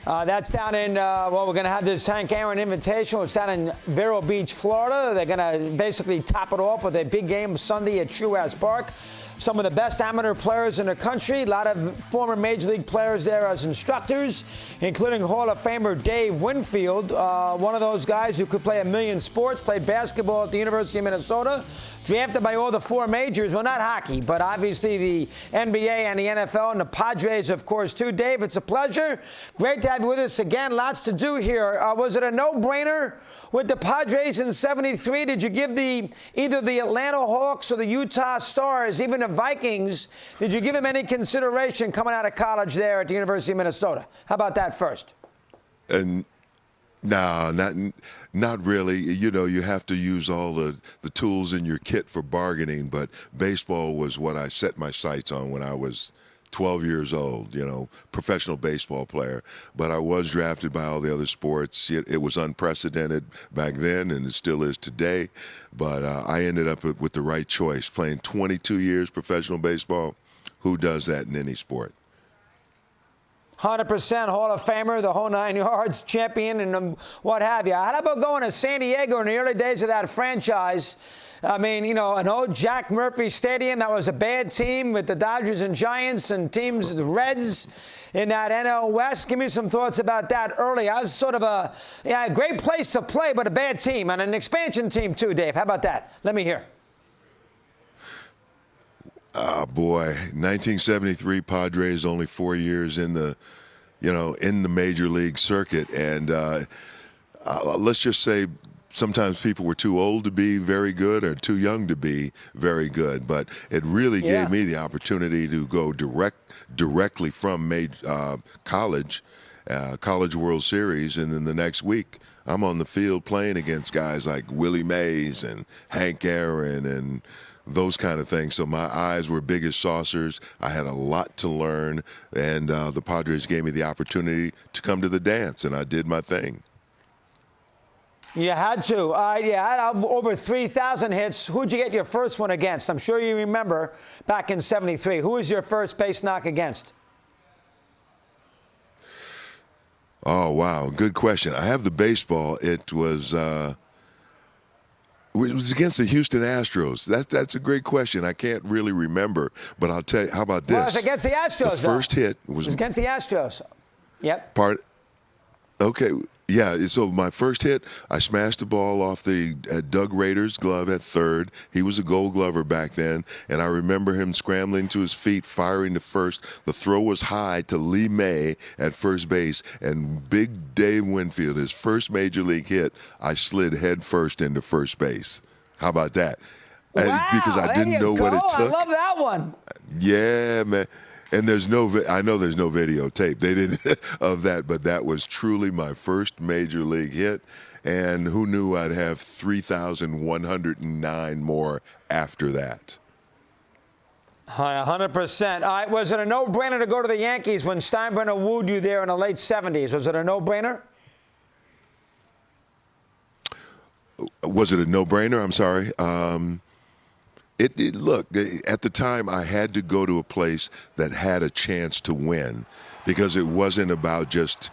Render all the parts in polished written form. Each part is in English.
That's down in, well, we're going to have this Hank Aaron Invitational. It's down in Vero Beach, Florida. They're going to basically top it off with a big game Sunday at Truist Park. Some of the best amateur players in the country. A lot of former Major League players there as instructors, including Hall of Famer Dave Winfield, one of those guys who could play a million sports, played basketball at the University of Minnesota, drafted by all the four majors. Well, not hockey, but obviously the NBA and the NFL and the Padres, of course, too. Dave, it's a pleasure. Great to have you with us again. Lots to do here. Was it a no-brainer with the Padres in '73? Did you give either the Atlanta Hawks or the Utah Stars, even the Vikings, did you give them any consideration coming out of college there at the University of Minnesota? How about that first? No, not really. You know, you have to use all the tools in your kit for bargaining, but baseball was what I set my sights on when I was 12 years old, you know, professional baseball player. But I was drafted by all the other sports. It was unprecedented back then, and it still is today. But I ended up with the right choice, playing 22 years professional baseball. Who does that in any sport? 100% Hall of Famer, the whole 9 yards, champion, and what have you. How about going to San Diego in the early days of that franchise? I mean, you know, an old Jack Murphy Stadium, that was a bad team with the Dodgers and Giants and teams, the Reds in that NL West. Give me some thoughts about that early. I was sort of a great place to play, but a bad team, and an expansion team too, Dave. How about that? Let me hear. Oh, boy. 1973 Padres, only 4 years in the major league circuit. And let's just say sometimes people were too old to be very good or too young to be very good. But it really gave me the opportunity to go directly from college World Series. And then the next week, I'm on the field playing against guys like Willie Mays and Hank Aaron and those kind of things. So my eyes were big as saucers. I had a lot to learn, and the Padres gave me the opportunity to come to the dance, and I did my thing. You had to. Over 3,000 hits. Who'd you get your first one against? I'm sure you remember back in '73. Who was your first base knock against? Oh, wow. Good question. I have the baseball. It was against the Houston Astros. That's a great question. I can't really remember, but I'll tell you. How about this? Well, it was against the Astros. The first hit was against the Astros. Yep. Okay. Yeah. So my first hit, I smashed the ball off the Doug Rader's glove at third. He was a Gold Glover back then, and I remember him scrambling to his feet, firing to first. The throw was high to Lee May at first base, and big Dave Winfield, his first major league hit, I slid head first into first base. How about that? Wow, because I didn't know what it took. I love that one. Yeah, man. And I know there's no videotape. They didn't of that, but that was truly my first major league hit. And who knew I'd have 3,109 more after that? 100%. All right, was it a no-brainer to go to the Yankees when Steinbrenner wooed you there in the late '70s? Was it a no-brainer? Was it a no-brainer? I'm sorry. Look, at the time, I had to go to a place that had a chance to win because it wasn't about just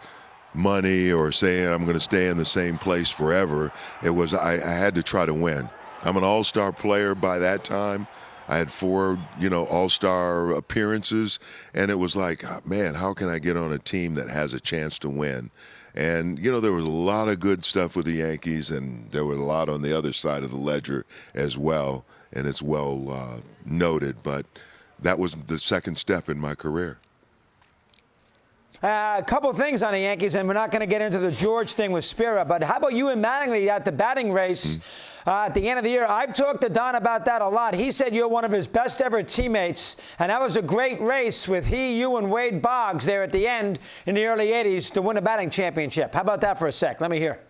money or saying I'm going to stay in the same place forever. It was I had to try to win. I'm an all-star player by that time. I had 4, all-star appearances, and it was like, man, how can I get on a team that has a chance to win? And, there was a lot of good stuff with the Yankees, and there was a lot on the other side of the ledger as well. And it's well noted, but that was the second step in my career. A couple of things on the Yankees, and we're not going to get into the George thing with Spira, but how about you and Mattingly at the batting race at the end of the year? I've talked to Don about that a lot. He said you're one of his best ever teammates, and that was a great race with you and Wade Boggs there at the end in the early '80s to win a batting championship. How about that for a sec? Let me hear.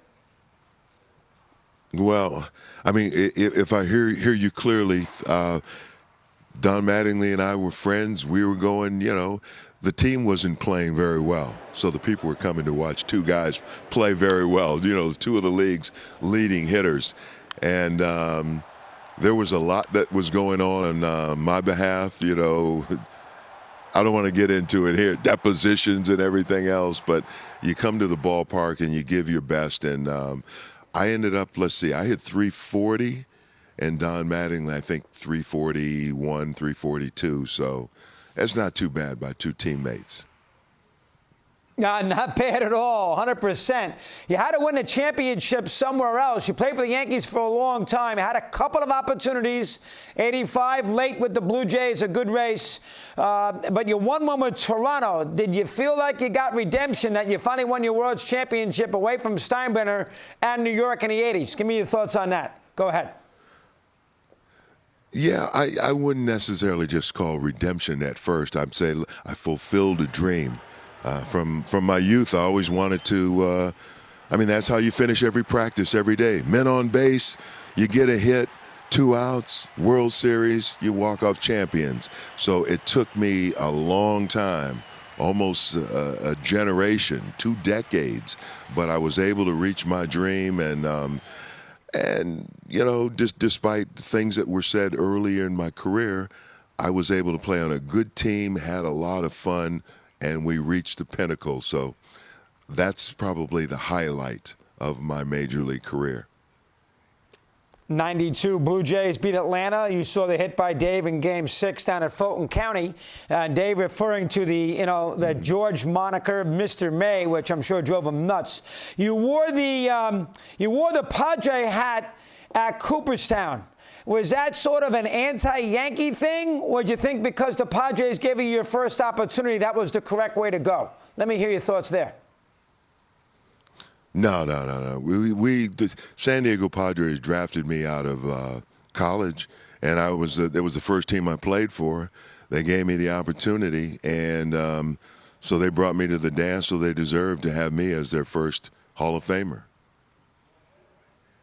Well, I mean, if I hear you clearly, Don Mattingly and I were friends. We were going, the team wasn't playing very well. So the people were coming to watch two guys play very well, two of the league's leading hitters. And there was a lot that was going on my behalf, I don't want to get into it here, depositions and everything else, but you come to the ballpark and you give your best. And I ended up, let's see, I hit 340, and Don Mattingly, I think 341, 342. So that's not too bad by two teammates. Not bad at all, 100%. You had to win a championship somewhere else. You played for the Yankees for a long time. You had a couple of opportunities. 85 late with the Blue Jays, a good race. But you won one with Toronto. Did you feel like you got redemption, that you finally won your World's Championship away from Steinbrenner and New York in the 80s? Give me your thoughts on that. Go ahead. Yeah, I wouldn't necessarily just call redemption at first. I'd say I fulfilled a dream. From my youth, I always wanted to, that's how you finish every practice every day. Men on base, you get a hit, 2 outs, World Series, you walk off champions. So it took me a long time, almost a generation, 2 decades, but I was able to reach my dream. And just despite things that were said earlier in my career, I was able to play on a good team, had a lot of fun, and we reached the pinnacle. So that's probably the highlight of my major league career. 92 Blue Jays beat Atlanta. You saw the hit by Dave in Game 6 down at Fulton County. Dave referring to the George moniker, Mr. May, which I'm sure drove him nuts. You wore the Padre hat at Cooperstown. Was that sort of an anti-Yankee thing, or do you think because the Padres gave you your first opportunity, that was the correct way to go? Let me hear your thoughts there. No. The San Diego Padres drafted me out of college, and it was the first team I played for. They gave me the opportunity, and so they brought me to the dance, so they deserved to have me as their first Hall of Famer.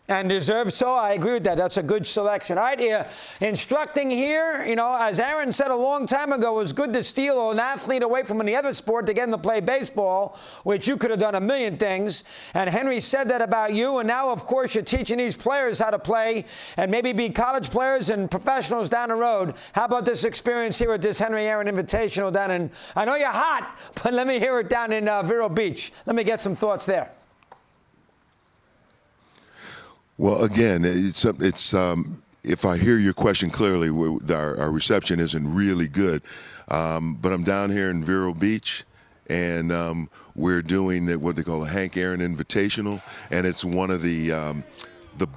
And deserved so. I agree with that. That's a good selection. All right, instructing here, as Aaron said a long time ago, it was good to steal an athlete away from any other sport to get him to play baseball, which you could have done a million things. And Henry said that about you. And now, of course, you're teaching these players how to play and maybe be college players and professionals down the road. How about this experience here at this Henry Aaron Invitational down in, I know you're hot, but let me hear it down in Vero Beach. Let me get some thoughts there. Well, again, it's if I hear your question clearly, our reception isn't really good. But I'm down here in Vero Beach, and we're doing what they call a Hank Aaron Invitational, and it's one of the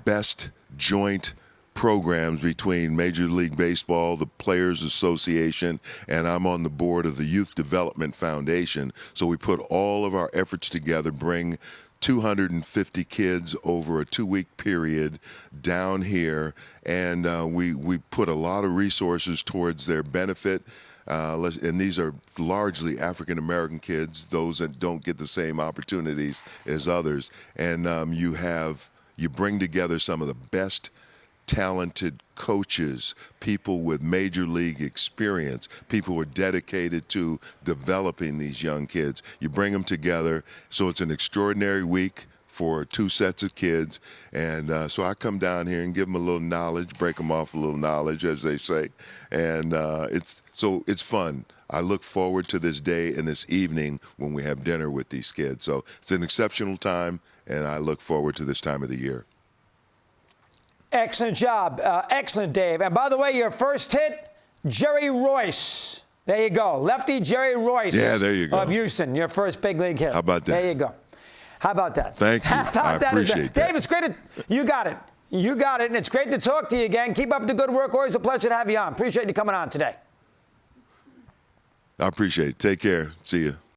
best joint programs between Major League Baseball, the Players Association, and I'm on the board of the Youth Development Foundation. So we put all of our efforts together, bring 250 kids over a 2-week period down here, and we put a lot of resources towards their benefit. And these are largely African-American kids, those that don't get the same opportunities as others. And you bring together some of the best talented coaches, people with major league experience, people who are dedicated to developing these young kids. You bring them together, so it's an extraordinary week for 2 sets of kids. And so I come down here and give them a little knowledge, break them off a little knowledge, as they say. And it's fun. I look forward to this day and this evening when we have dinner with these kids. So it's an exceptional time, and I look forward to this time of the year. Excellent job. Excellent, Dave. And by the way, your first hit, Jerry Royce. There you go. Lefty Jerry Royce. Yeah, there you go. Of Houston, your first big league hit. How about that? There you go. How about that? Thank you. I appreciate that. Dave, it's great. You got it. You got it. And it's great to talk to you again. Keep up the good work. Always a pleasure to have you on. Appreciate you coming on today. I appreciate it. Take care. See you.